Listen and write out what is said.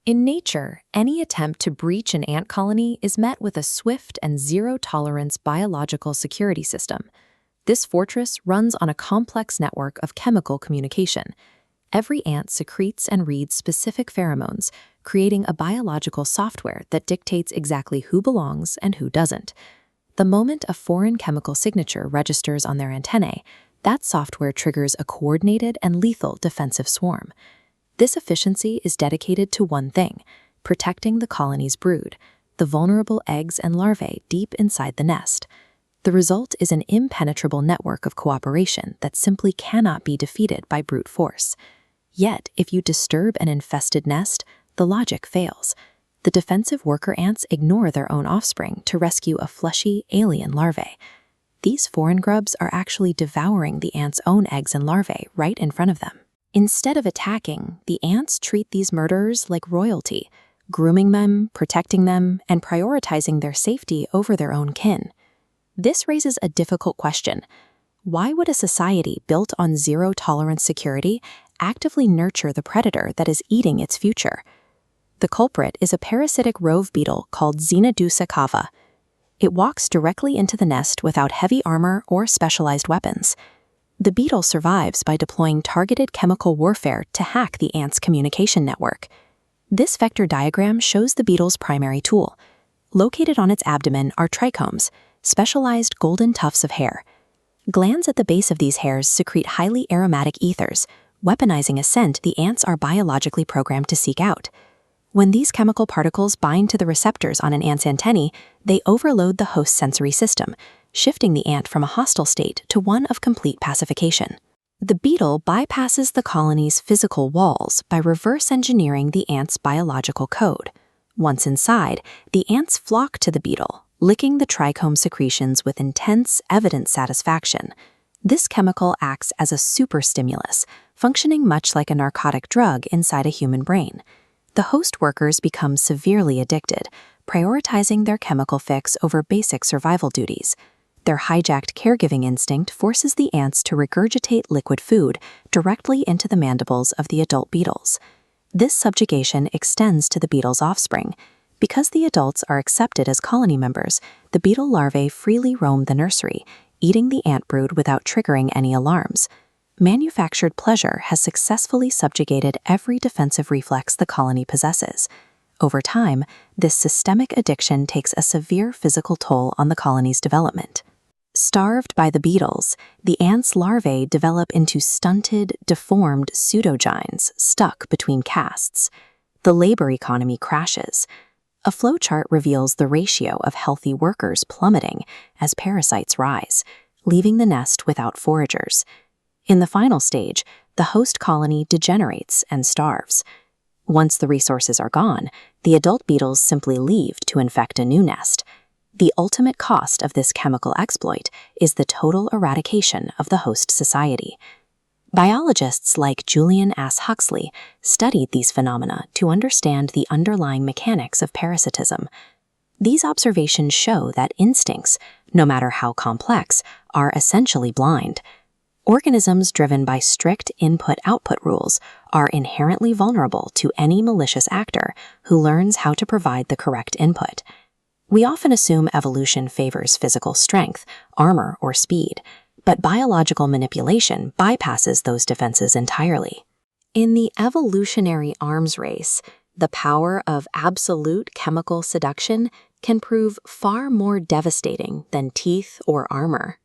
In nature, any attempt to breach an ant colony is met with a swift and zero-tolerance biological security system. This fortress runs on a complex network of chemical communication. Every ant secretes and reads specific pheromones, creating a biological software that dictates exactly who belongs and who doesn't. The moment a foreign chemical signature registers on their antennae, that software triggers a coordinated and lethal defensive swarm. This efficiency is dedicated to one thing: protecting the colony's brood, the vulnerable eggs and larvae deep inside the nest. The result is an impenetrable network of cooperation that simply cannot be defeated by brute force. Yet, if you disturb an infested nest, the logic fails. The defensive worker ants ignore their own offspring to rescue a fleshy, alien larvae. These foreign grubs are actually devouring the ants' own eggs and larvae right in front of them. Instead of attacking, the ants treat these murderers like royalty, grooming them, protecting them, and prioritizing their safety over their own kin. This raises a difficult question. Why would a society built on zero-tolerance security actively nurture the predator that is eating its future? The culprit is a parasitic rove beetle called Xenodusa cava. It walks directly into the nest without heavy armor or specialized weapons. The beetle survives by deploying targeted chemical warfare to hack the ant's communication network. This vector diagram shows the beetle's primary tool. Located on its abdomen are trichomes, specialized golden tufts of hair. Glands at the base of these hairs secrete highly aromatic ethers, weaponizing a scent the ants are biologically programmed to seek out. When these chemical particles bind to the receptors on an ant's antennae, they overload the host's sensory system, shifting the ant from a hostile state to one of complete pacification. The beetle bypasses the colony's physical walls by reverse engineering the ant's biological code. Once inside, the ants flock to the beetle, licking the trichome secretions with intense, evident satisfaction. This chemical acts as a superstimulus, functioning much like a narcotic drug inside a human brain. The host workers become severely addicted, prioritizing their chemical fix over basic survival duties. Their hijacked caregiving instinct forces the ants to regurgitate liquid food directly into the mandibles of the adult beetles. This subjugation extends to the beetle's offspring. Because the adults are accepted as colony members, the beetle larvae freely roam the nursery, eating the ant brood without triggering any alarms. Manufactured pleasure has successfully subjugated every defensive reflex the colony possesses. Over time, this systemic addiction takes a severe physical toll on the colony's development. Starved by the beetles, the ants' larvae develop into stunted, deformed pseudogynes stuck between casts. The labor economy crashes. A flowchart reveals the ratio of healthy workers plummeting as parasites rise, leaving the nest without foragers. In the final stage, the host colony degenerates and starves. Once the resources are gone, the adult beetles simply leave to infect a new nest. The ultimate cost of this chemical exploit is the total eradication of the host society. Biologists like Julian S. Huxley studied these phenomena to understand the underlying mechanics of parasitism. These observations show that instincts, no matter how complex, are essentially blind. Organisms driven by strict input-output rules are inherently vulnerable to any malicious actor who learns how to provide the correct input. We often assume evolution favors physical strength, armor, or speed, but biological manipulation bypasses those defenses entirely. In the evolutionary arms race, the power of absolute chemical seduction can prove far more devastating than teeth or armor.